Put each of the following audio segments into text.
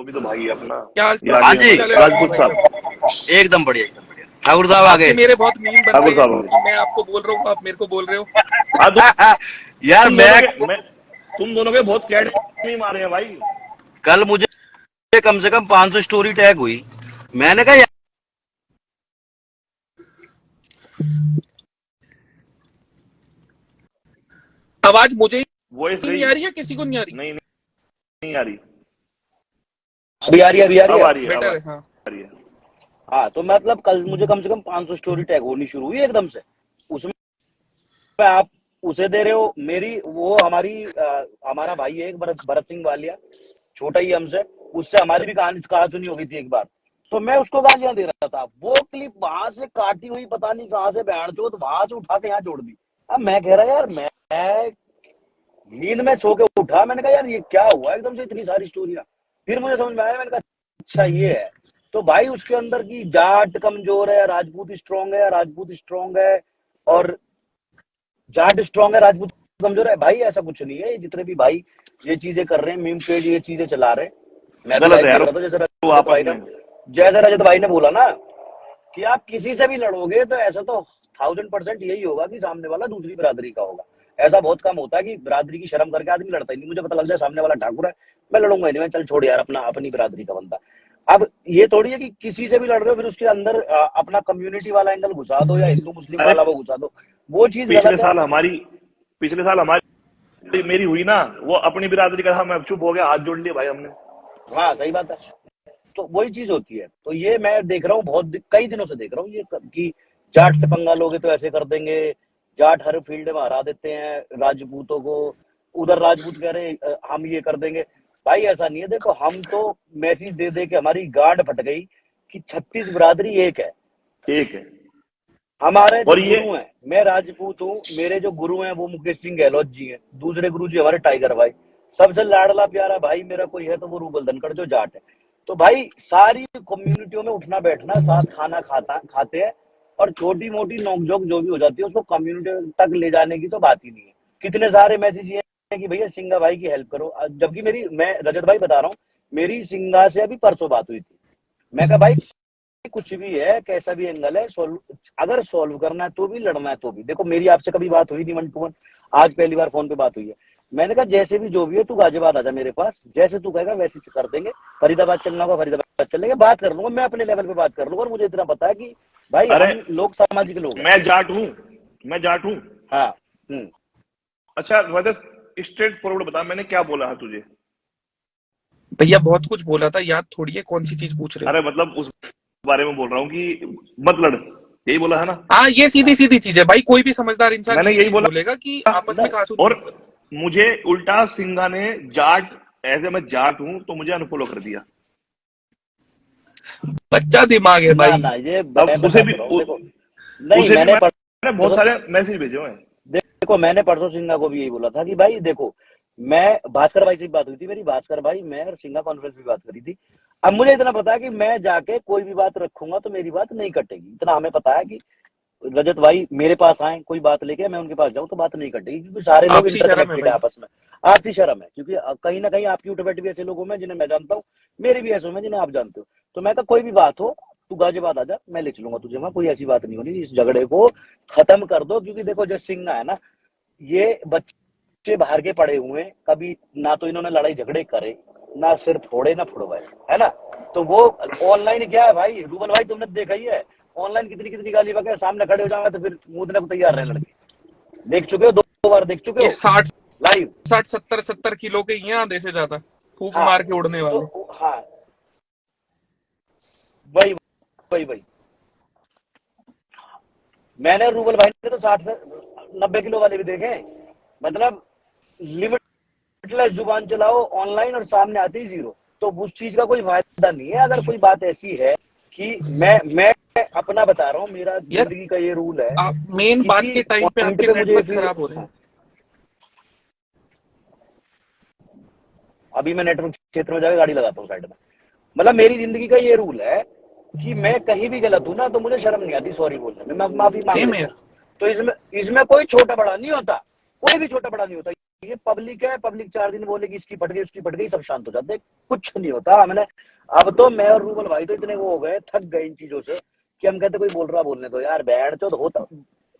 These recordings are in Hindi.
वो भी तो भाई है अपना। क्या हाल ये चाल? हाँ आगे जी, चले भाई राजपूत साहब। साहब। एकदम बढ़िया एकदम बढ़िया। ठाकुर साहब आ आपके गए। मेरे बहुत मीम बन ठाकुर रहे हैं साहब कि मैं आपको बोल रहा हूँ, आप मेरे को बोल रहे हो। हाँ, यार तुम दोनों के बहुत कैड नहीं मारे हैं भाई। कल मुझे कम से कम 500 स्टोरी टैग हुई। मैंने कहा यार आवाज मुझे वॉइस ही नहीं गई। आ रही है, किसी को नहीं आ रही? नहीं, नहीं आ रही। अभी आ रही है, अभी आ रही अब है। आ रही है, अब आ बेटर है। हाँ, रही है। हाँ, तो मतलब कल मुझे कम से कम 500 स्टोरी टैग होनी शुरू हुई एकदम से। उसमें आप उसे दे रहे हो, मेरी वो हमारा भाई है एक भरत सिंह वालिया, छोटा ही हमसे, उससे हमारी भी कहा सुनी हो गई थी एक बार। तो मैं उसको गालियां दे रहा था, वो क्लिप वहां से काटी हुई पता नहीं कहां से बहन चोद वहां से उठा के यहाँ जोड़ दी। अब मैं कह रहा यार, मैं नींद में सो के उठा, मैंने कहा यार ये क्या हुआ एकदम से इतनी सारी स्टोरियां। फिर मुझे समझ में आया, मैंने कहा अच्छा ये है। तो भाई उसके अंदर की जाट कमजोर है, राजपूत स्ट्रांग है, राजपूत स्ट्रांग है, और जाट स्ट्रांग है, राजपूत कमजोर है। भाई ऐसा कुछ नहीं है। जितने भी भाई ये चीजें कर रहे हैं, मीम पेज ये चीजें चला रहे हैं, मैं भी गलत लाइव है देख यार रहा था। वो आपस में। जैसे रजत भाई ने बोला ना कि आप किसी से भी लड़ोगे तो ऐसा तो 1000% यही होगा कि सामने वाला दूसरी बिरादरी का होगा। ऐसा बहुत कम होता है कि बिरादरी की शर्म करके आदमी लड़ता ही नहीं। मुझे पता लग जाए सामने वाला ठाकुर है, मैं लड़ूंगा ही नहीं, मैं चल छोड़ यार, अपनी बिरादरी का बंदा। अब ये थोड़ी है कि किसी से भी लड़ रहे हो फिर उसके अंदर अपना कम्युनिटी वाला एंगल घुसा दो या हिंदू मुस्लिम अरे वाला वो घुसा दो, वो चीज पिछले गलत है। साल हमारी पिछले साल हमारी मेरी हुई ना, वो अपनी बिरादरी का था, मैं चुप हो गया, हाथ जोड़ लिए भाई हमने। हाँ सही बात है। तो वही चीज होती है। तो ये मैं देख रहा हूँ, कई दिनों से देख रहा हूँ ये कि जाट से पंगा लोगे तो ऐसे कर देंगे, जाट हर फील्ड में हरा देते हैं राजपूतों को, उधर राजपूत कह रहे हम ये कर देंगे। भाई ऐसा नहीं है। देखो हम तो मैसेज दे दे के हमारी गांड फट गई कि 36 बिरादरी एक है। ठीक है। हमारे जो और ये गुरु हैं, मैं राजपूत हूँ, मेरे जो गुरु हैं वो मुकेश सिंह गहलोत जी हैं, दूसरे गुरु जी हमारे टाइगर भाई। सबसे लाडला प्यारा भाई मेरा कोई है तो वो रूबल धनखड़ जो जाट है। तो भाई सारी कम्युनिटियों में उठना बैठना, साथ खाना खाते हैं, और छोटी मोटी नोकझोंक जो भी हो जाती है उसको कम्युनिटी तक ले जाने की तो बात ही नहीं है। कितने सारे मैसेज ये हैं कि भैया सिंगा भाई की हेल्प करो, जबकि मैं रजत भाई बता रहा हूँ, मेरी सिंगा से अभी परसों बात हुई थी। मैं कहा भाई कुछ भी है, कैसा भी एंगल है, अगर सॉल्व करना है तो भी, लड़ना है तो भी। देखो मेरी आपसे कभी बात हुई नहीं 1-to-1, आज पहली बार फोन पे बात हुई है। मैंने कहा जैसे भी जो भी है तू गाजियाबाद आजा मेरे पास, जैसे तू कहेगा वैसे कर देंगे। फरीदाबाद चलना होगा फरीदाबाद चलेंगे, बात कर लूंगा, मैं अपने लेवल पे बात कर लूंगा। और मुझे इतना पता है कि भाई अरे हम लोग सामाजिक लोग हैं। मैं जाट हूँ, मैं जाट हूँ। हाँ। अच्छा वजह स्ट्रेट फॉरवर्ड बता, मैंने क्या बोला है तुझे? भैया बहुत कुछ बोला था, याद थोड़ी है कौन सी चीज पूछ रहे हो। अरे मतलब उस बारे में बोल रहा हूँ कि मत लड़, यही बोला है ना? हाँ, ये सीधी सीधी चीज है भाई, कोई भी समझदार इंसान मैंने यही यही बोला। बोलेगा कि आपस में कहा और मुझे उल्टा सिंघा ने जाट, ऐसे मैं जाट हूं तो मुझे अनफॉलो कर दिया। बच्चा दिमाग है ना भाई। ना, ये अब उसे भी देखो, नहीं उसे भी मैंने मैंने बहुत सारे मैसेज भेजे हुए हैं। देखो मैंने परसों सिंघा को भी यही बोला था कि भाई देखो, मैं भास्कर भाई से भी बात हुई थी मेरी, भास्कर भाई मैं और सिंघा कॉन्फ्रेंस भी बात करी थी। अब मुझे इतना पता है कि मैं जाके कोई भी बात रखूंगा तो मेरी बात नहीं कटेगी। इतना हमें पता है कि रजत भाई मेरे पास आए कोई बात लेके, मैं उनके पास जाऊं तो बात नहीं कटेगी, क्योंकि सारे लोग आपसी शर्म है इंटरकनेक्टेड है भाई। आपस में। आपसी शर्म है, क्योंकि कहीं ना कहीं आपकी उठ बैठ भी ऐसे लोगों में जिन्हें मैं जानता हूँ, मेरे भी ऐसे में जिन्हें आप जानते हो। तो मैं कहा कोई भी बात हो तू गाजियाबाद आ जा, मैं ले चलूंगा तुझे वहां, कोई ऐसी बात नहीं होनी। इस झगड़े को खत्म कर दो, क्योंकि देखो जो सिंघा है ना, ये बच्चे बाहर के पड़े हुए हैं, कभी ना तो इन्होंने लड़ाई झगड़े करे, ना सिर फोड़े ना फोड़वाए, है ना। तो वो ऑनलाइन क्या है भाई, रूबल भाई तुमने देखा ही है, ऑनलाइन कितनी कितनी गाली बके, सामने खड़े हो जाएंगे तो फिर मुंह को तैयार रहे लड़के। देख चुके हो, 2 बार देख चुके ये हो 60 लाइव। 70 किलो के ही हैं, आधे से ज्यादा फूक हाँ मार के उड़ने वाले। तो हाँ वही वही वही मैंने रूबल भाई ने तो 60 से 90 किलो वाले भी देखे। मतलब लिमिटलेस जुबान चलाओ ऑनलाइन और सामने आती ही जीरो, तो उस चीज का कोई फायदा नहीं है। अगर कोई बात ऐसी है कि मैं अपना बता रहा हूँ, मेरा यार जिंदगी का ये रूल है, आप मेन बात किसी के टाइम पे पॉइंट आपके पे मुझे नेटवर्क फिर खराब हो रहे हैं। अभी मैं नेटवर्क क्षेत्र में जाकर गाड़ी लगाता हूँ साइड में। मतलब मेरी जिंदगी का ये रूल है कि मैं कहीं भी गलत हूं ना तो मुझे शर्म नहीं आती सॉरी बोलने में, मैं माफी मांग सेम लेता है। हूँ। तो इसमें कोई छोटा बड़ा नहीं होता, कोई भी छोटा बड़ा नहीं होता। ये पब्लिक है, पब्लिक 4 दिन बोलेगी इसकी फट गई उसकी फट गई, सब शांत हो जाते हैं, कुछ नहीं होता। हमने अब तो मैं और रूबल भाई तो इतने वो हो गए, थक गए इन चीजों से कि हम कहते कोई बोल रहा बोलने दो यार, बैठ तो होता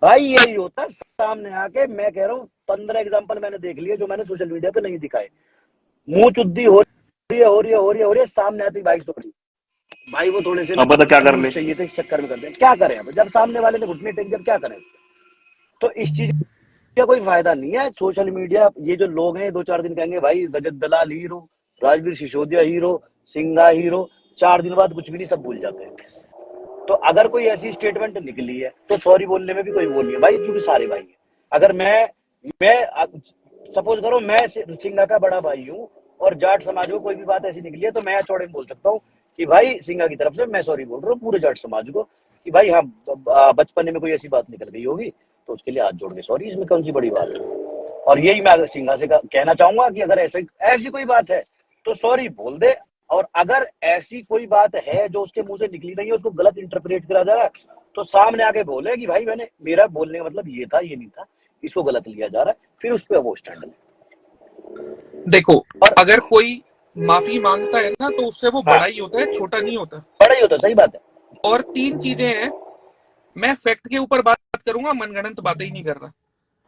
भाई, यही होता सामने आके। मैं कह रहा हूँ 15 एग्जाम्पल मैंने देख लिए जो मैंने सोशल मीडिया पे नहीं दिखाए। मुंह चुद्दी हो रही है सामने आती बाइक स्टोरी, भाई वो थोड़े से अब बता क्या कर ले। चाहिए थे, इस चक्कर में करते हैं। क्या करें अब, जब सामने वाले ने घुटने टेक, जब क्या करें? तो इस चीज का कोई फायदा नहीं है। सोशल मीडिया, ये जो लोग हैं 2-4 दिन कहेंगे भाई Rajat Dalal hero, Rajveer Sisodia hero, Singha hero, 4 दिन बाद कुछ भी नहीं, सब भूल जाते हैं। तो अगर कोई ऐसी स्टेटमेंट निकली है तो सॉरी बोलने में भी कोई वो नहीं है भाई, क्योंकि सारे भाई हैं। अगर मैं सपोज करो मैं सिंघा का बड़ा भाई हूँ और जाट समाज को कोई भी बात ऐसी निकली है तो मैं चौड़े में बोल सकता हूँ कि भाई सिंघा की तरफ से मैं सॉरी बोल रहा हूँ पूरे जाट समाज को कि भाई हाँ बचपन में कोई ऐसी बात निकल गई होगी तो उसके लिए हाथ जोड़ के सॉरी, इसमें कौन सी बड़ी बात है। और यही मैं सिंघा से कहना चाहूंगा कि अगर ऐसी कोई बात है तो सॉरी बोल दे, और अगर ऐसी कोई बात है जो उसके मुंह से निकली नहीं है, उसको गलत इंटरप्रेट करा जा रहा है, तो सामने आके बोले कि भाई मेरा बोलने का मतलब ये था, ये नहीं था, इसको गलत लिया जा रहा है, फिर उस पर वो स्टैंड ले। देखो, अगर कोई माफी मांगता है ना तो उससे वो बड़ा ही होता है, छोटा नहीं होता। बड़ा ही होता है, सही बात है। और 3 चीजें हैं, मैं फैक्ट के ऊपर बात करूंगा, मनगढ़ंत बातें ही नहीं कर रहा।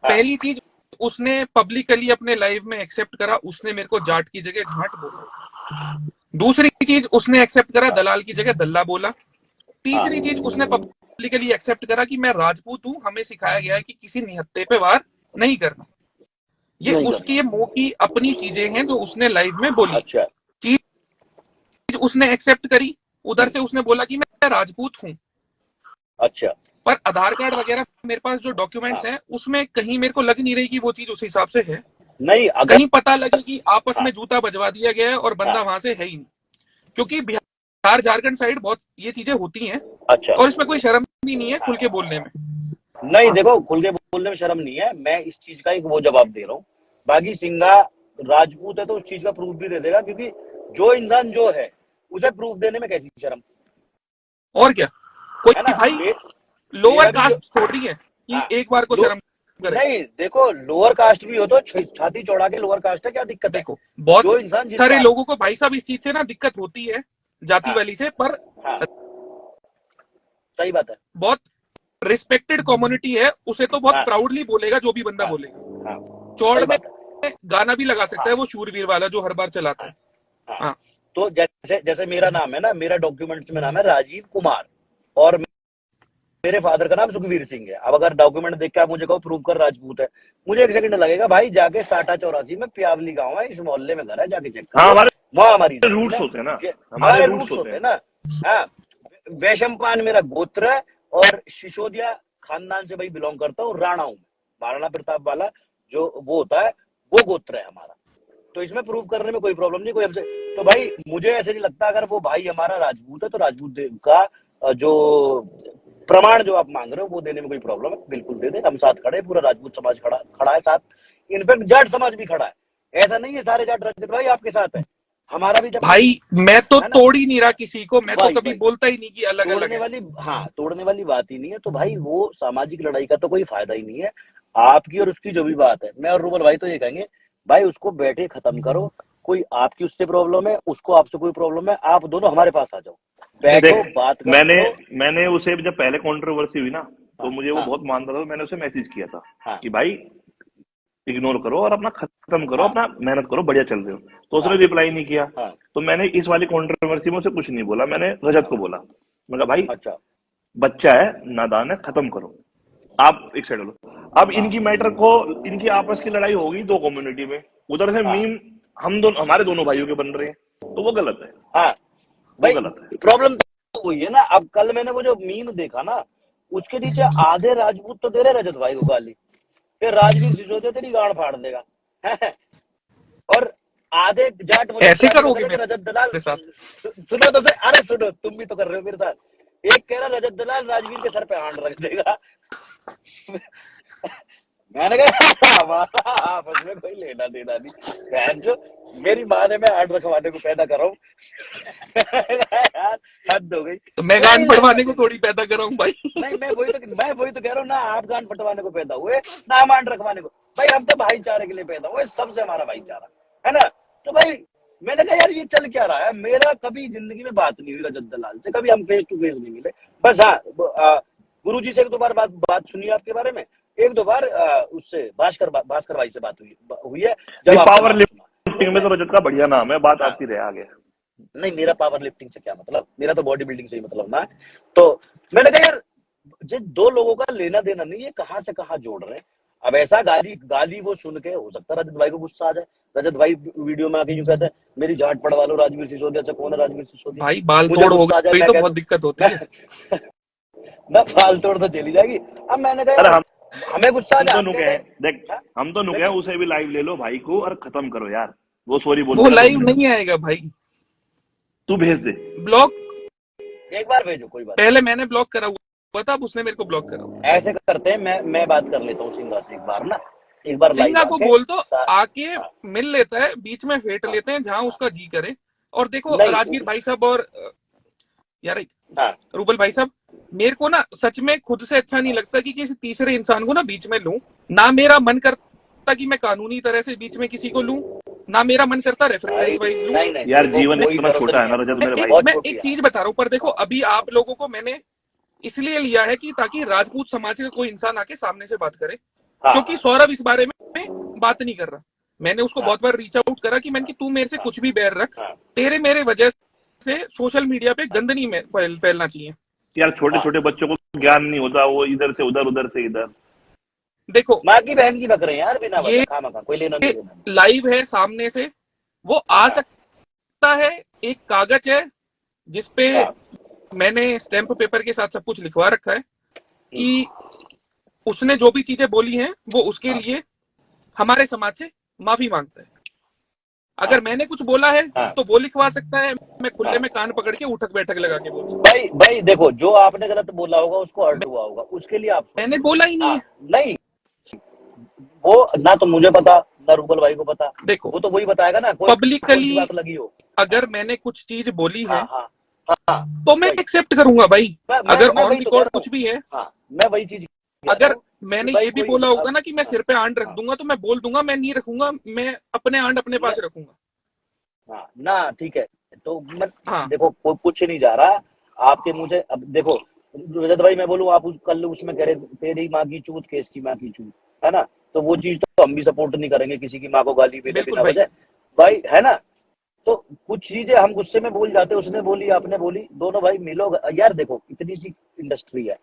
पहली चीज, उसने पब्लिकली अपने लाइव में एक्सेप्ट करा, उसने मेरे को जाट की जगह घाट बोला। दूसरी चीज, उसने एक्सेप्ट करा दलाल की जगह दल्ला बोला। तीसरी चीज, उसने पब्लिकली एक्सेप्ट करा कि मैं राजपूत हूं, हमें सिखाया गया है कि किसी निहत्थे पे वार नहीं करना। ये उसकी मुंह की अपनी चीजें हैं जो उसने लाइव में बोली। अच्छा। चीज उसने एक्सेप्ट करी, उधर से उसने बोला कि मैं राजपूत हूं। अच्छा। पर आधार कार्ड वगैरह मेरे पास जो डॉक्यूमेंट्स हैं उसमें कहीं मेरे को लग नहीं रही कि वो चीज उस हिसाब से है। नहीं, अगर कहीं पता लगे कि आपस में जूता बजवा दिया गया है और बंदा वहां से है ही नहीं, क्योंकि बिहार झारखंड साइड बहुत ये चीजें होती हैं। अच्छा। और इसमें कोई शर्म भी नहीं है खुल के बोलने में। नहीं, देखो खुल के बोलने में शर्म नहीं है, मैं इस चीज का एक वो जवाब दे रहा हूँ। बाकी सिंघा राजपूत है तो उस चीज का प्रूफ भी दे देगा, क्योंकि जो इंसान जो है उसे प्रूफ देने में कैसी शर्म। और क्या, कोई है ना? भाई लोअर कास्ट थोड़ी है कि एक बार को शर्म करे। नहीं, देखो लोअर कास्ट भी हो तो छाती चौड़ा के लोअर कास्ट है, क्या दिक्कत है? देखो, बहुत जो इंसान सारे लोगों को भाई साहब इस चीज से ना दिक्कत होती है जाति वाली से, पर सही बात है। बहुत रिस्पेक्टेड कम्युनिटी है, उसे तो बहुत प्राउडली बोलेगा जो भी बंदा बोलेगा। चौड़ में गाना भी लगा सकता है वो शूरवीर वाला जो हर बार चलाता है। हाँ, तो जैसे मेरा नाम है ना, मेरा डॉक्यूमेंट्स में नाम है राजीव कुमार और मेरे फादर का नाम सुखवीर सिंह है। अब अगर डॉक्यूमेंट देख के आप मुझे कहो प्रूव कर राजपूत है, मुझे 1 सेकंड लगेगा भाई, जाके 6084 में प्यावली गांव है, इस मोहल्ले में घर है, जाके चेक करो। हमारी रूट्स होते हैं ना, हमारे रूट्स होते हैं ना। हाँ, वैशंपान मेरा गोत्र है और सिसोदिया खानदान से भाई बिलोंग करता हूँ। राणा हूँ, महाराणा प्रताप वाला जो वो होता है वो गोत्र है हमारा। तो इसमें प्रूव करने में कोई प्रॉब्लम नहीं कोई हमसे। तो भाई मुझे ऐसे नहीं लगता, अगर वो भाई हमारा राजपूत है तो राजपूत का जो प्रमाण जो आप मांग रहे हो वो देने में कोई प्रॉब्लम है, बिल्कुल दे दे। हम साथ खड़े, पूरा राजपूत समाज खड़ा है साथ, इनफैक्ट जाट समाज भी खड़ा है। ऐसा नहीं है सारे जाट रजत भाई आपके साथ है, हमारा भी भाई मैं तो तोड़ ही नहीं रहा किसी को, मैं तो कभी बोलता ही नहीं कि अलग अलग तोड़ने वाली, हाँ तोड़ने वाली बात ही नहीं है। तो भाई वो सामाजिक लड़ाई का तो कोई फायदा ही नहीं है। आपकी और उसकी जो भी बात है, मैं और रूबल भाई तो ये कहेंगे भाई उसको बैठे खत्म करो। कोई आपकी उससे प्रॉब्लम है, उसको आपसे कोई प्रॉब्लम है, आप दोनों हमारे पास आ जाओ, बैठो बात करो। मैंने उसे जब पहले कंट्रोवर्सी हुई ना तो मुझे वो बहुत मानता था, मैंने उसे मैसेज किया था कि भाई इग्नोर करो और अपना खत्म करो, अपना मेहनत करो, बढ़िया चल रहे हो। तो उसने रिप्लाई नहीं किया। तो मैंने इस वाली कंट्रोवर्सी में उसे कुछ नहीं बोला, मैंने रजत को बोला, मैं कहा भाई अच्छा बच्चा है, नादान है, खत्म करो, आप एक साइड लो। अब इनकी मैटर को, इनकी आपस की लड़ाई होगी 2 कम्युनिटी में, उधर से मीम हमारे दोनों भाइयों के बन रहे हैं, तो वो गलत है। हाँ भाई, गलत है। प्रॉब्लम तो वही है ना। अब कल मैंने वो जो मीम देखा ना, उसके नीचे आधे राजपूत तो दे रहे रजत भाई को गाली, फिर राजवीर सिसोदिया तेरी गांड फाड़ देगा और आधे जाट ऐसे करोगे रजत दलाल। सुनो तो से, अरे सुनो, तुम भी तो कर रहे हो मेरे साथ। एक कह रहा रजत दलाल राजवीर के सर पे हाथ रख देगा मैंने कहा हमारा आपस में कोई लेना देना नहीं, जो मेरी माँ ने मैं आर्ट रखवाने को पैदा कर रहा हूँ। यार हद हो गई। तो मैं गांड फटवाने को थोड़ी पैदा कर रहा हूँ भाई। नहीं मैं वही तो कह रहा हूँ ना, आप गांड फटवाने को पैदा हुए ना हम आर्ट रखवाने को। भाई हम तो भाईचारे के लिए पैदा हुए, सबसे हमारा भाईचारा है ना। तो भाई मैंने कहा यार ये चल क्या रहा है। मेरा कभी जिंदगी में बात नहीं हुई रजत दलाल से, कभी हम फेस टू फेस नहीं मिले। बस हाँ गुरुजी से एक दो बार बात सुनी आपके बारे में, एक दो बार उससे भास्कर भाई से बात हुई है। जब पावर लिफ्टिंग में तो रजत का बढ़िया नाम है, बात आती रहे आगे। नहीं मेरा पावर लिफ्टिंग से क्या मतलब, मेरा तो बॉडी बिल्डिंग से ही मतलब ना। तो मैंने कहा यार जिन दो लोगों का लेना देना नहीं, ये कहाँ से कहाँ जोड़ रहे हैं। अब ऐसा गाली वो सुन के हो सकता है रजत भाई को गुस्सा आ जाए। रजत भाई वीडियो में आके यूं कहते हैं मेरी झाट पड़वा लो राजवीर सिसोदिया से। कौन है राजवीर सिसोदिया? भाई बाल तोड़ हो गई तो बहुत दिक्कत होती है। ना बाल तोड़ तो चली जाएगी। अब मैंने कहा हमें गुस्सा आ जाए। देख हम तो नुके हैं, उसे भी लाइव ले लो भाई को और खत्म करो यार। वो सॉरी बोल, वो लाइव नहीं आएगा भाई, तू भेज दे ब्लॉक एक बार भेजो, कोई बात। पहले मैंने ब्लॉक करा हुआ था, अब उसने मेरे को ब्लॉक करा। ऐसे करते हैं, मैं बात कर लेता हूँ सिंगा से एक बार सिंगा को बोल दो आके मिल लेता है, बीच में फेंट लेते हैं जहां उसका जी करे। और देखो राजवीर भाई साहब और यार रूबल भाई साहब, मेरे को ना सच में खुद से अच्छा नहीं लगता कि किसी तीसरे इंसान को ना बीच में लूं। ना मेरा मन करता कि मैं कानूनी तरह से बीच में किसी को लूं, ना मेरा मन करता रेफरेंस वाइज लूं। यार जीवन इतना छोटा है ना रजत मेरे भाई। मैं एक चीज बता रहा हूँ, पर देखो अभी आप लोगों को मैंने इसलिए लिया है कि ताकि राजपूत समाज का कोई इंसान आके सामने से बात करे, क्योंकि सौरभ इस बारे में बात नहीं कर रहा। मैंने उसको बहुत बार रीच आउट करा कि मैंने तू मेरे से कुछ भी बैर रख, तेरे मेरे वजह से सोशल मीडिया पे गंद नहीं फैलना चाहिए। यार छोटे छोटे बच्चों को ज्ञान नहीं होता, वो इधर से उधर उधर से इधर। देखो माँ की बहन की बक रहे हैं यार बिना ये कोई लेना नहीं देना। लाइव है सामने से, वो आ सकता है। एक कागज है जिसपे मैंने स्टैंप पेपर के साथ सब कुछ लिखवा रखा है कि उसने जो भी चीजें बोली हैं वो उसके लिए हमारे समाज से माफी मांगता है। अगर मैंने कुछ बोला है तो वो लिखवा सकता है, मैं खुले में कान पकड़ के उठक बैठक लगा के बोल सकता हूं। भाई देखो जो आपने गलत बोला होगा उसको हर्ट हुआ होगा, उसके लिए आप मैंने बोला ही नहीं है। नहीं वो ना तो मुझे पता ना रूबल भाई को पता। देखो वो तो वही बताएगा ना, कोई पब्लिकली बात लगी हो। अगर मैंने कुछ चीज बोली है तो मैं एक्सेप्ट करूंगा भाई। अगर ऑन रिकॉर्ड कुछ भी है, मैं वही चीज, अगर मैंने ये भी बोला होगा ना कि मैं सिर पे आंड रख दूंगा तो मैं बोल दूंगा मैं नहीं रखूंगा, मैं अपने आंड अपने पास रखूंगा। ना ठीक है तो देखो कुछ नहीं जा रहा आपके मुझे। अब देखो रजत भाई मैं बोलूँ, आप कल उसमें कह रहे तेरी माँ की चूत केस की माँ की चूत, है ना। तो वो चीज तो हम भी सपोर्ट नहीं करेंगे, किसी की माँ को गाली बिना वजह भाई, है ना। तो कुछ चीजें हम गुस्से में बोल जाते, उसने बोली आपने बोली, दोनों भाई मिलो यार। देखो इतनी सी इंडस्ट्री है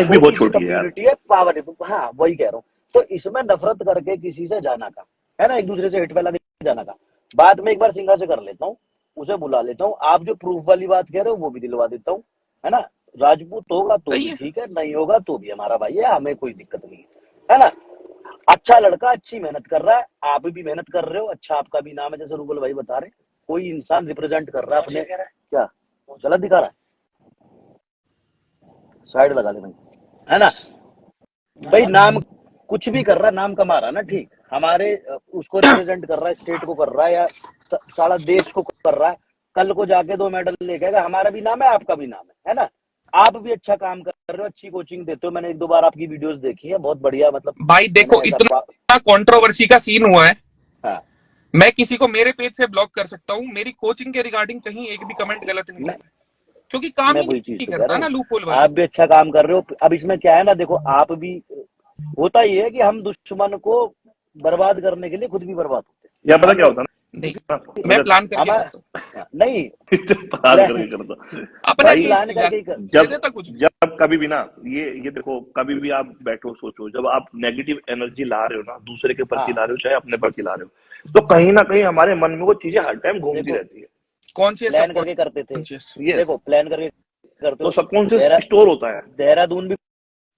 भी बहुत छोटी है पावर। हाँ वही कह रहा हूँ। तो इसमें नफरत करके किसी से जाना का, है ना, एक दूसरे से हिट वाला जाना का, बाद में एक बार सिंगा से कर लेता हूँ, उसे बुला लेता हूँ। आप जो प्रूफ वाली बात कह रहे हो वो भी दिलवा देता हूँ, है ना। राजपूत होगा तो भी ठीक है, नहीं होगा तो भी हमारा भाई है, हमें कोई दिक्कत नहीं है ना। अच्छा लड़का अच्छी मेहनत कर रहा है, आप भी मेहनत कर रहे हो, अच्छा आपका भी नाम है जैसे रूबल भाई बता रहे। कोई इंसान रिप्रेजेंट कर रहा है अपने, क्या गलत दिखा रहा है, साइड लगा ले भाई, है ना भाई। नाम कुछ भी कर रहा है, नाम कमा रहा है ना, ठीक। हमारे उसको रिप्रेजेंट कर रहा है, स्टेट को कर रहा है या सारा देश को कर रहा है। कल को जाके 2 मेडल लेके आएगा, हमारा भी नाम है आपका भी नाम है ना। आप भी अच्छा काम कर रहे हो, अच्छी कोचिंग देते हो। मैंने 1-2 बार आपकी वीडियोस देखी है, बहुत बढ़िया। मतलब भाई देखो इतना कंट्रोवर्सी का सीन हुआ है, मैं किसी को मेरे पेज से ब्लॉक कर सकता हूँ, मेरी कोचिंग के रिगार्डिंग कहीं एक भी कमेंट गलत नहीं है, क्योंकि काम ही नहीं करता ना लूप होल वाला। आप भी अच्छा काम कर रहे हो। अब इसमें क्या है ना, देखो आप भी, होता ही है कि हम दुश्मन को बर्बाद करने के लिए खुद भी बर्बाद होते हैं। या पता क्या होता है ना, मैं प्लान करके नहीं प्लान करके करता जब कभी भी ना, ये देखो कभी भी आप बैठो सोचो, जब आप नेगेटिव एनर्जी ला रहे हो ना, दूसरे के प्रति ला रहे हो चाहे अपने प्रति ला रहे हो, तो कहीं ना कहीं हमारे मन में वो चीजें हर टाइम घूमती रहती है। कौन सी प्लान करके करते थे, देखो प्लान करके करते तो सबकॉन्शियस स्टोर होता है। देहरादून भी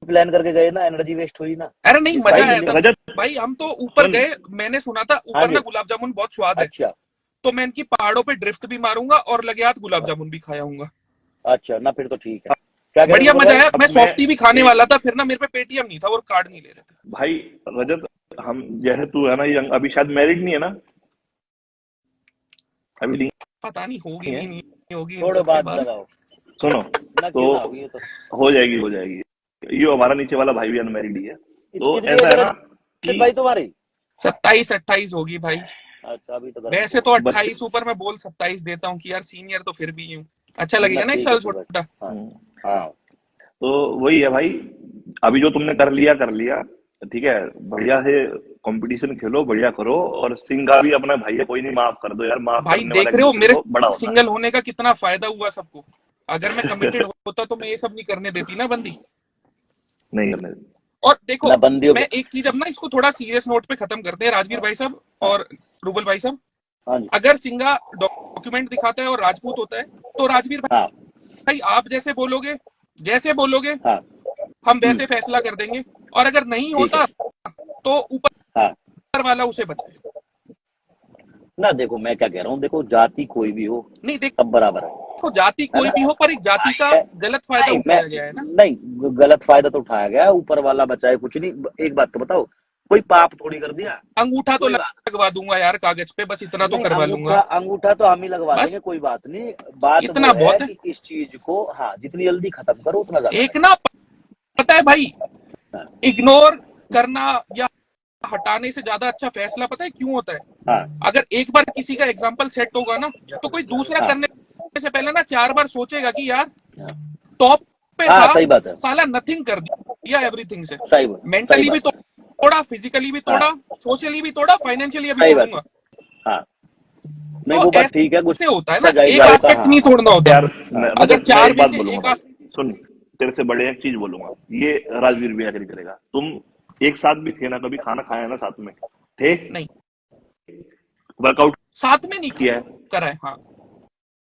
प्लान करके गए ना, एनर्जी वेस्ट हुई ना। अरे नहीं मजा आया भाई, हम तो ऊपर गए, मैंने सुना था ऊपर ना गुलाब जामुन बहुत स्वाद है। अच्छा तो मैं इनकी पहाड़ों पे ड्रिफ्ट भी मारूंगा और लगे हाथ गुलाब जामुन भी खाया हूँ। अच्छा ना, फिर तो ठीक है, क्या बढ़िया मजा आया। मैं सॉफ्टी भी खाने वाला था, फिर ना मेरे पे पेटीएम नहीं था और कार्ड नहीं ले रहे थे। भाई रजत, हम जैसे तू है ना, अभी शायद मैरिड नहीं है ना? अभी नहीं पता नहीं होगी है। नहीं होगी इन छोड़ो सबके बात पास। लगाओ सुनो ना, तो क्यों ना होगी ये तो। हो जाएगी। ये हमारा नीचे वाला भाई भी अनमैरिड ही है, तो कितनी ऐसा एज है है ना रजत कि भाई तुम्हारी? 27-28 होगी भाई। अच्छा अभी तो वैसे तो बच्चे 28 ऊपर मैं बोल 27 देता हूँ कि यार सीनियर तो फिर भी हूँ, अच्छा लगेगा ना एक ठीक है साल ठीक है। छोटा। हाँ हम्म, हाँ तो वही है भाई, अभी जो तुमने कर लिया, ठीक है, बढ़िया से कंपटीशन खेलो, बढ़िया करो। और सिंह का भी अपना भाई है, कोई नहीं, माफ कर दो यार, माफ भाई करने वाला देख एक रहे हो दूसरे मेरे को बड़ा होता है। सिंगल होने का कितना फायदा हुआ सबको। अगर मैं कमिटेड होता तो मैं ये सब नहीं करने देती ना बंदी। नहीं करने और देखो ना बंदियों मैं के। एक चीज अब ना इसको थोड़ा सीरियस नोट पे खत्म करते हैं राजवीर भाई साहब हाँ और रूबल भाई साहब। हाँ जी अगर सिंगा डॉक्यूमेंट दिखाता है और राजपूत होता है तो राजवीर हाँ भाई आप जैसे बोलोगे हाँ हम वैसे फैसला कर देंगे। और अगर नहीं ठीक है। होता तो हाँ ऊपर वाला उसे बचाए। ना देखो मैं क्या कह रहा हूँ, देखो जाति कोई भी हो नहीं सब बराबर देखो जाति है कोई ना। भी हो पर एक जाति का है गलत फायदा नहीं, मैं उठाया गया है ना। नहीं, गलत फायदा तो उठाया गया, ऊपर वाला बचाए कुछ नहीं। एक बात तो बताओ, कोई पाप थोड़ी कर दिया। अंगूठा तो कोई बात लगवा दूंगा यार कागज पे, बस इतना तो नहीं, करवा अंगूठा लूंगा अंगूठा तो हम ही लगवा देंगे, बस, कोई बात नहीं। बात इतना वो है बहुत है। कि इस चीज को हाँ जितनी जल्दी खत्म करो उतना ज्यादा एक ना पता है भाई, हाँ इग्नोर करना या हटाने से ज्यादा अच्छा फैसला पता है क्यों होता है। हाँ अगर एक बार किसी का एग्जाम्पल सेट होगा ना तो कोई दूसरा हाँ करने से पहले ना 4 बार सोचेगा कि यार हाँ टॉप पे हाँ, था, सही बात है, साला नथिंग कर दिया एवरीथिंग से। सही बात, सही मेंटली भी बात है। तोड़ा, फिजिकली भी हाँ तोड़ा, सोशली भी तोड़ा, फाइनेंशियली अभी सही बात है। तोड़ूंगा। हाँ नहीं तो वो बात ठीक है, ऐसे होता है गुस्सा ना, जायज एक वाले का। एस्पेक्ट हाँ नहीं तोड़ना होता। यार हाँ अगर मैं 4 एक में बात से बोलूंगा एक भाई, सुन, तेरे से बड़े एक चीज बोलूंगा, ये राजवीर भी एग्री करेगा। तुम एक साथ भी थे ना, कभी खाना खाया ना साथ में थे, नहीं, वर्कआउट साथ में नहीं किया है, करा है। हाँ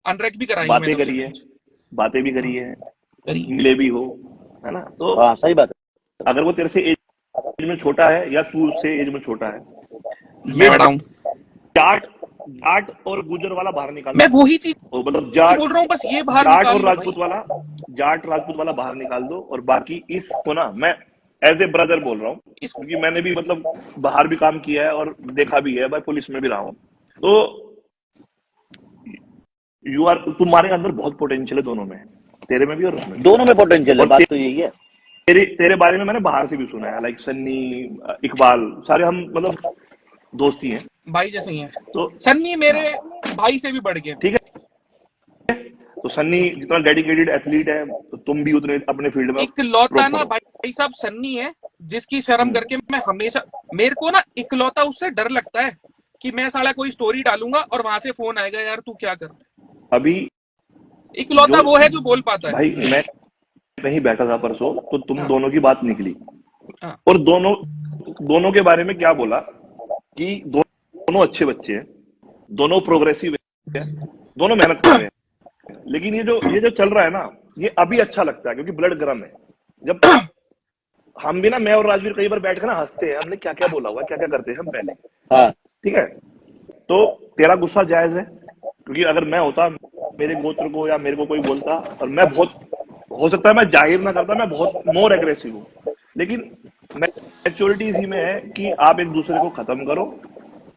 अनरेक भी कराई है बातें मैंने उससे करी है, कुछ बातें भी हाँ करी है, करी है। मिले भी हो, है ना। तो हाँ सही बात है। अगर वो तेरे से एज में छोटा है या तू उससे एज में छोटा है, मैं ये बड़ा हूँ, जाट जाट और गुजर वाला बाहर निकाल मैं दो, वही चीज और मतलब जाट बोल रहा हूँ, बस ये बाहर जाट निकाल और लो भाई। राजपूत वाला बाहर निकाल दो। और बाकी इसको ना, मैं एज ए ब्रदर बोल रहा हूँ, इस क्योंकि मैंने भी मतलब बाहर भी काम किया है और देखा भी है भाई, पुलिस में भी रहा हूँ। तो तुम्हारे अंदर बहुत पोटेंशियल है दोनों में, तेरे में भी और उसमें भी। दोनों में पोटेंशियल है, और बात तो यही है। तेरे बारे में मैंने बाहर से भी सुना है, लाइक सन्नी, इकबाल, सारे हम मतलब दोस्त ही हैं। भाई जैसे ही है। तो सन्नी मेरे हाँ भाई से भी बढ़ गए। ठीक है, तो सन्नी जितना डेडिकेटेड एथलीट है, तो तुम भी उतने अपने फील्ड में इकलौता प्रॉपर ना हो। भाई साहब सन्नी है जिसकी शर्म करके मैं हमेशा, मेरे को ना इकलौता उससे डर लगता है कि मैं साला कोई स्टोरी डालूंगा और वहां से फोन आएगा यार तू क्या कर रहा है। अभी इकलौता जो वो है जो बोल पाता है। भाई, मैं कहीं बैठा था परसों, तो तुम हाँ दोनों की बात निकली, हाँ और दोनों के बारे में क्या बोला कि दोनों अच्छे बच्चे हैं, दोनों प्रोग्रेसिव है, दोनों मेहनत कर रहे हैं। लेकिन ये जो चल रहा है ना, ये अभी अच्छा लगता है क्योंकि ब्लड गर्म है। जब हम भी ना, मैं और राजवीर कई बार बैठ के ना हंसते हैं, हमने क्या क्या बोला हुआ, क्या क्या करते हैं हम पहले, हाँ ठीक है। तो तेरा गुस्सा जायज है, क्योंकि अगर मैं होता, मेरे गोत्र को या मेरे को कोई बोलता, और मैं बहुत, हो सकता है मैं जाहिर ना करता, मैं बहुत मोर एग्रेसिव हूँ, लेकिन मैच्योरिटी इसी में है कि आप एक दूसरे को खत्म करो।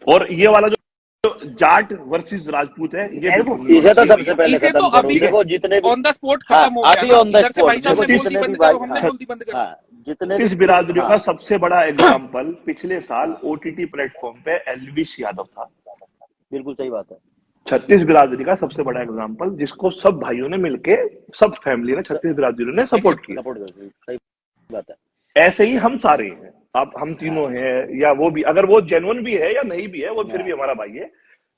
और ये वाला जो जाट वर्सेस राजपूत है, ये बिल्कुल नहीं इसे होना तो चाहिए सबसे पहले इसे खत्म तो करो। अभी देखो जितने भी ऑन द स्पॉट हाँ खत्म हो गया अभी ना। ऑन द इधर से स्पॉट भाई साहब देखो ने बोल दी जितने भी बंद भाई करो, हमने हाँ बोल दी बंद करो। हाँ जितने 36 भी बिरादरियों का हाँ सबसे बड़ा एग्जाम्पल पिछले साल ओटीटी प्लेटफॉर्म पे एल्विश यादव था। बिल्कुल सही बात है। 36 बिरादरी का सबसे बड़ा एग्जाम्पल, जिसको सब भाइयों ने मिलके, सब फैमिली ने, 36 बिरादरियों ने सपोर्ट किया। सपोर्ट करते सही बात है। ऐसे ही हम सारे हैं, आप हम तीनों हैं, या वो भी, अगर वो जेन्युइन भी है या नहीं भी है, वो फिर भी हमारा भाई है।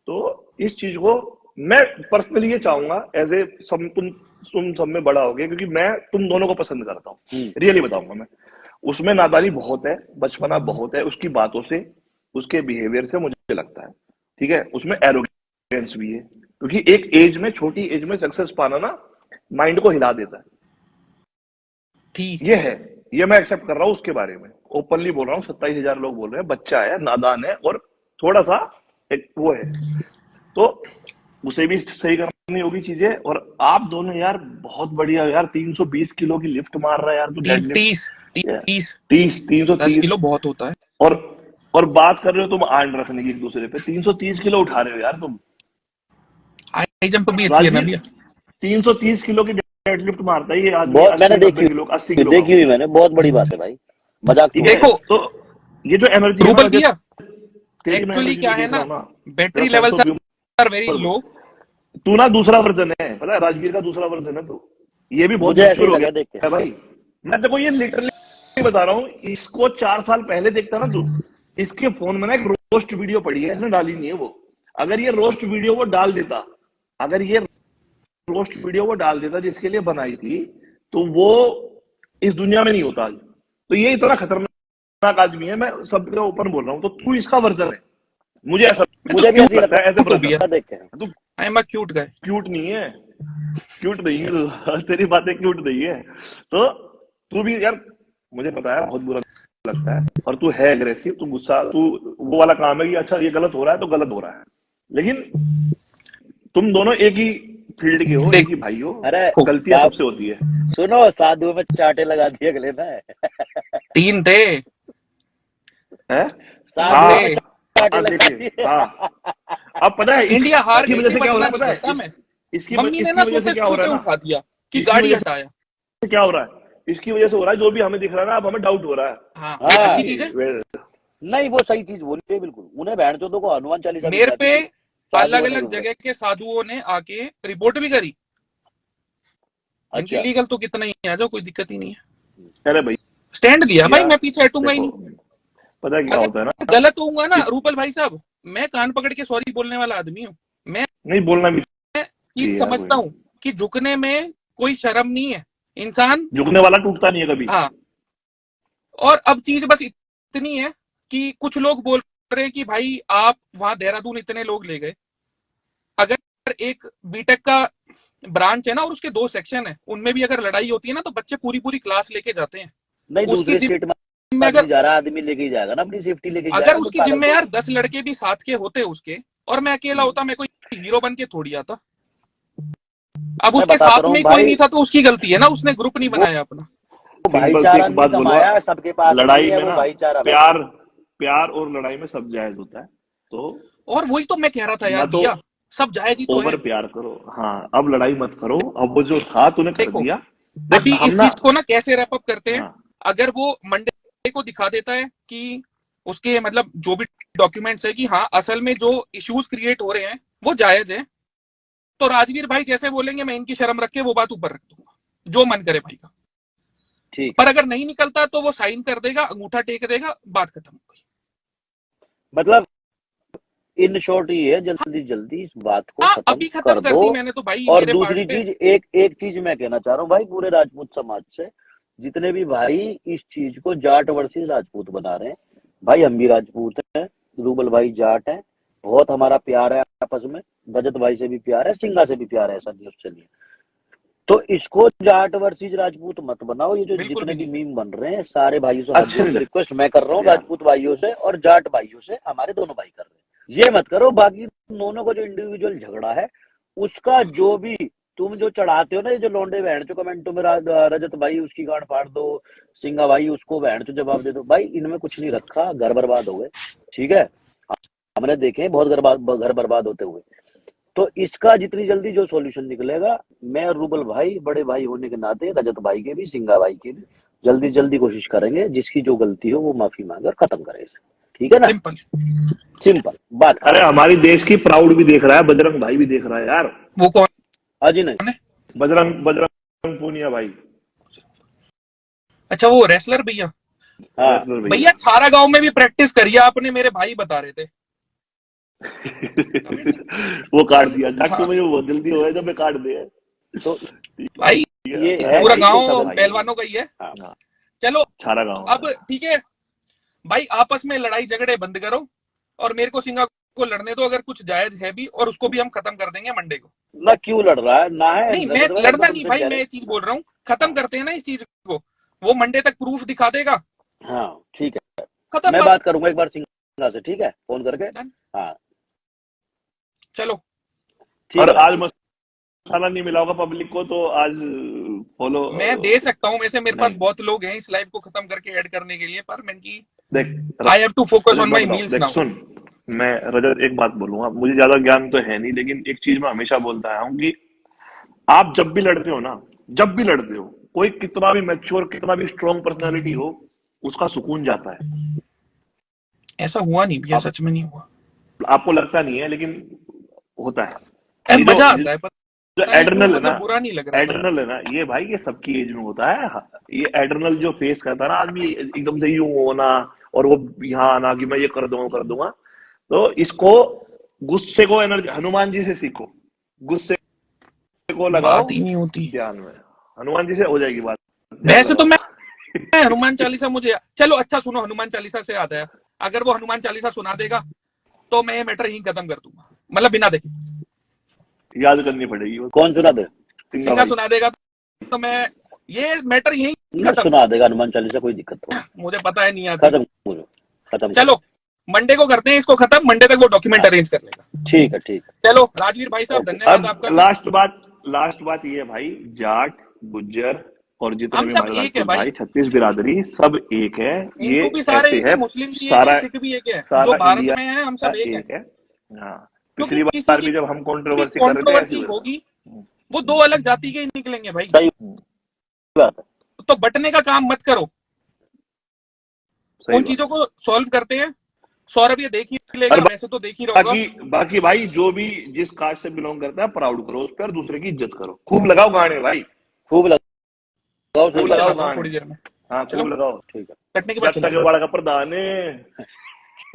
तो इस चीज को मैं पर्सनली ये चाहूंगा, एज ए तुम सब में बड़ा हो गए, क्योंकि मैं तुम दोनों को पसंद करता हूँ, रियली बताऊंगा मैं। उसमें नादानी बहुत है, बचपना बहुत है, उसकी बातों से, उसके बिहेवियर से मुझे लगता है, ठीक है। उसमें एरोगेंस भी है, क्योंकि एक एज में, छोटी एज में सक्सेस पाना ना माइंड को हिला देता है। ठीक ये है, ये मैं एक्सेप्ट कर रहा हूँ, उसके बारे में ओपनली बोल रहा हूँ। 27,000 लोग बोल रहे हैं, बच्चा है, नादान है, और थोड़ा सा एक वो है, तो उसे भी सही करनी होगी चीजें। और आप दोनों यार बहुत बढ़िया यार, 320 किलो की लिफ्ट मार रहा है यार, तू डेड 30 लिफ्ट 10 330 किलो बहुत होता है। और बात कर रहे हो तुम आंड रखने की एक दूसरे पे, 330 किलो उठा रहे हो यार तुम। हाई जंप भी अच्छी है ना राजवीर भैया। 330 किलो की डेडलिफ्ट मारता है ये आदमी, बहुत मैंने 80 90 किलो 80 किलो का। देखी हुई मैंने, बहुत बड़ी बात है भाई, मजाक ठीक नहीं है। देखो तो ये जो एनर्जी है ना, रूबल मैं भैया तेरी मैं एक्चुअली एनर्जी क्या जो है देख रहा ना, हूँ ना, बैटरी तेरा level sense of are very low. तू ना दूसरा वर्जन है, पता है, राजवीर का दूसरा वर्जन है तू। ये भी बहुत मुझे ऐसे मैच्योर ही हो लगा गया देख के। है भाई। मैं देखो ये लिटरली बता रहा हूँ, इसको 4 साल पहले देखता ना तू, इसके फोन में ना एक रोस्ट वीडियो पड़ी है, इसने डाली नहीं है वो। अगर ये रोस्ट वीडियो वो डाल देता, अगर ये रोस्ट वीडियो वो डाल देता जिसके लिए बनाई थी, तो वो इस दुनिया में नहीं होता आज। तो ये इतना खतरनाक आदमी है, मैं सबके ओपन बोल रहा हूँ। तो तू इसका वर्जन है, मुझे ऐसा मुझे भी ऐसी लगता है, ऐसे तो भैया ब्रदर। देख के। तू I am a cute guy. Cute नहीं है, क्यूट नहीं है तेरी बातें क्यूट नहीं है। तो तू भी यार, मुझे पता है बहुत बुरा लगता है, और तू है एग्रेसिव, तू गुस्सा, तू वो वाला काम है कि अच्छा ये गलत हो रहा है तो गलत हो रहा है, लेकिन तुम दोनों एक ही फील्ड के हो, एक ही भाई हो। अरे गलतियां सबसे होती है। सुनो, साधु में चाटे लगा दिए अगले ने। 3 थे। हैं? साधु हाँ में चाटे लगा देखिए, दिए। हाँ। अब पता है इंडिया हार इसकी गई वजह थी से क्या बट हो रहा मैं है, नहीं पता है करता मैं। इसकी मम्मी ने इसकी ना वजह से सोते क्या हो रहा सोते है ना, उठा दिया कि इसकी गाड़ी वजह से हटाया। क्या हो रहा है, इसकी वजह से हो रहा है, जो भी हमें दिख रहा है ना, अब हमें डाउट हो रहा है। हाँ हाँ। अच्छी चीज है। नहीं, वो सही चीज बोली है बिल्कुल। उन्हें बहन चोदों को हनुमान चालीसा मेरे दिखा पे दी थी, साधुओं अलग ने अलग घूम जगह के साधुओं ने आके रिपोर्ट भी करी। इनकी अच्छा। लीगल तो कितना ही आ जाओ, कोई दिक्कत ही नहीं है। अरे भाई स्टैंड दिया भाई, यार, मैं पीछे हटूंगा ही देखो नहीं। पता है क्या होता है अगर ना, गलत होऊंगा ना कि रूपल भाई साहब, मैं कान पकड़ के सॉरी बोलने वाला आदमी हूँ। मैं नहीं बोलना भी चीज चाहिए यार, समझता हूँ कि झुकने में कोई शर्म नहीं है इंसान। झुकने वाला टूटता नहीं है कभी। हाँ, और अब चीज बस इतनी है कि कुछ लोग बोल रहे हैं कि भाई आप वहां देहरादून इतने लोग ले गए। अगर एक बीटेक का ब्रांच है ना और उसके 2 सेक्शन है, उनमें भी अगर लड़ाई होती है ना तो बच्चे पूरी पूरी क्लास लेके जाते हैं। नहीं, उसकी दूसरे स्टेट में जिम्मे आदमी अगर जा रहा, आदमी लेके ही जाएगा ना, अपनी सेफ्टी लेके अगर जाएगा। तो उसकी पागल जिम्मे तो यार 10 लड़के भी साथ के होते उसके, और मैं अकेला होता, मैं कोई हीरो बन के थोड़ी आता। अब मैं उसके बताता साथ रहा में हूँ कोई भाई, नहीं था तो उसकी गलती है ना, उसने ग्रुप नहीं वो बनाया अपना। सिंपल सी भाईचारा एक नहीं बात बोलो, कमाया, सबके पास नहीं लड़ाई है में वो ना भाईचारा। प्यार प्यार और लड़ाई में सब जायज होता है। तो और वही तो मैं कह रहा था ना यार तो भैया, सब जायज ही तो ओवर है। प्यार करो, हाँ अब लड़ाई मत करो, अब वो जो था तूने कर देखो दिया। देख अभी हम इस ना, चीज को ना कैसे रैप अप करते हैं। हाँ अगर वो मंडे को दिखा देता है कि उसके मतलब जो भी डॉक्यूमेंट्स है कि हाँ असल में जो इश्यूज क्रिएट हो रहे हैं वो जायज है, तो राजवीर भाई जैसे बोलेंगे मैं इनकी शर्म रख के वो बात ऊपर रख दूंगा, जो मन करे भाई का। ठीक, पर अगर नहीं निकलता तो वो साइन कर देगा, अंगूठा टेक देगा, बात खत्म हो गई। मतलब इन शॉर्ट ये है, जल्दी जल्दी इस बात को हाँ खत्म अभी खत्म कर कर दो। दी मैंने तो भाई और मेरे पार्ट दूसरी पे। चीज, एक चीज मैं कहना चाह रहा हूँ भाई, पूरे राजपूत समाज से जितने भी भाई इस चीज को जाट वर्सेस राजपूत बना रहे हैं, भाई हम भी राजपूत हैं, रूबल भाई जाट है, बहुत हमारा प्यार है आपस में, रजत भाई से भी प्यार है, सिंगा से भी प्यार है, ऐसा नहीं उससे नहीं। तो इसको जाट वर्सेस राजपूत मत बनाओ। ये जो बिल्कुल जितने भी भी नहीं। मीम बन रहे हैं, सारे भाइयों से हाथ अच्छे जोड़ नहीं के लगते रिक्वेस्ट मैं कर रहा हूँ, यार। राजपूत भाइयों से और जाट भाइयों से, हमारे दोनों भाई कर रहे हैं, ये मत करो। बाकी दोनों का जो इंडिविजुअल झगड़ा है, उसका जो भी तुम जो चढ़ाते हो ना, ये जो लौंडे बहन चो कमेंटों में, रजत भाई उसकी गांड फाड़ दो, सिंगा भाई उसको बहन चो जवाब दे दो, भाई इनमें कुछ नहीं रखा, घर बर्बाद हो गए। ठीक है, हमने देखे बहुत घर बर्बाद होते हुए। तो इसका जितनी जल्दी जो सॉल्यूशन निकलेगा, मैं और रूबल भाई बड़े भाई होने के नाते, रजत भाई के भी, सिंगा भाई के भी, जल्दी जल्दी कोशिश करेंगे, जिसकी जो गलती हो वो माफी मांगे और खत्म करें इसे। ठीक है ना, सिंपल। सिंपल बात। अरे हमारी देश की प्राउड भी देख रहा है, बजरंग भाई भी देख रहा है यार। वो कौन अजी नहीं, है? बजरंग पूनिया भाई। अच्छा वो रेसलर भैया। हाँ रेसलर भैया। भैया छारा गांव में भी प्रैक्टिस करिए आपने, मेरे भाई बता रहे थे। वो काट दिया हाँ। जाके, मुझे बहुत जल्दी हो गया जब मैं काट दिया। तो भाई ये है पूरा भाई, गांव ये सब है। पहलवानों का ही है। हाँ। चलो छारा गांव। अब ठीक है भाई, आपस में लड़ाई झगड़े बंद करो और मेरे को सिंगा को लड़ने दो, अगर कुछ जायज है भी, और उसको भी हम खत्म कर देंगे मंडे को। ना क्यों लड़ रहा है ना है, नहीं मैं रजत भाई, लड़ना हम नहीं तो भाई, कह मैं रहे ये चीज बोल रहा हूँ, खत्म करते हैं ना इस चीज को। वो मंडे तक प्रूफ दिखा देगा, हैं। हाँ ठीक है, खत्म मैं बात। बात करूंगा एक बार सिंगा से, ठीक है, फोन करके। हाँ चलो ठीक और है। आज मसाला नहीं मिला होगा पब्लिक को, तो आज फॉलो मैं दे सकता हूँ, वैसे मेरे पास नहीं। बहुत लोग हैं इस लाइव को खत्म करके ऐड करने के लिए, पर मैं की देख I have to focus on मैं माय बताऊं, मील्स देख नाउ। सुन, मैं रजत एक बात बोलूंगा, मुझे ज्यादा ज्ञान तो है नहीं, लेकिन एक चीज मैं हमेशा बोलता आया हूँ कि आप जब भी लड़ते हो ना, जब भी लड़ते हो, कोई कितना भी मैच्योर, कितना भी स्ट्रॉन्ग पर्सनालिटी हो, उसका सुकून जाता है। ऐसा हुआ नहीं भैया, आप, सच में नहीं हुआ। आपको लगता नहीं है, लेकिन होता है। ये मजा आता है, जो एड्रेनल है ना, मतलब बुरा नहीं लग रहा। एड्रेनल है ना, ये भाई ये सबकी एज में होता है। ये एड्रेनल जो फेस करता है ना आदमी, एकदम से यूं होना और वो यहाँ आना कि मैं ये कर दूंगा, तो इसको, गुस्से को एनर्जी, हनुमान जी से सीखो, गुस्से को लगाओ बात ही नहीं होती ध्यान में, हनुमान जी से हो जाएगी बात। वैसे तो मैं हनुमान चालीसा मुझे, चलो अच्छा सुनो, हनुमान चालीसा से आता है, अगर वो हनुमान चालीसा सुना देगा तो मैं ये मैटर यहीं खत्म कर दूंगा, मतलब बिना देखे। याद करनी पड़ेगी वो। कौन सुना दे? सिंगा सुना देगा तो मैं ये मैटर यहीं खत्म। सुना देगा हनुमान चालीसा, कोई दिक्कत नहीं, मुझे पता है नहीं आता। खत्म। चलो मंडे को करते हैं इसको खत्म, मंडे तक वो डॉक्यूमेंट अरेंज कर लेगा। ठीक है। चलो राजवीर भाई साहब, धन्यवाद आपका। लास्ट बात ये है भाई, जाट, गुज्जर और जितने हम भी सब हमारे एक है भाई। 36 बिरादरी सब एक है। ये हिंदू भी सारे ऐसे एक है, है, मुस्लिम भी सारा एक है, सिख भी एक है, सारा जो भारत इंडिया में है हम सब एक है। हाँ, क्योंकि पिछली किसी बार की भी जब हम कंट्रोवर्सी कर रहे थे ऐसी कंट्रोवर्सी होगी, वो दो अलग जाति के ही निकलेंगे भाई। सही बात है। तो बटने का काम मत करो, उन चीजों को सॉल्व करते हैं। सौरभ ये देख ही लेगा, वैसे तो देख ही रहोगा। बाकी भाई जो भी जिस कास्ट से बिलोंग करता है, प्राउड करो उस पर, दूसरे की इज्जत करो, खूब लगाओ गाने भाई, खूब लगाओ थोड़ी देर में। हाँ खूब लगाओ। ठीक है, कटने के बाद का प्रधान है।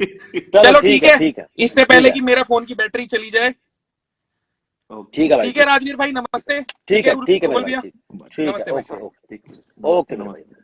चलो ठीक है। इससे पहले कि मेरा फोन की बैटरी चली जाए, ठीक है भाई, ठीक है राजवीर भाई, नमस्ते। ठीक है भैया, नमस्ते भाई। नमस्ते।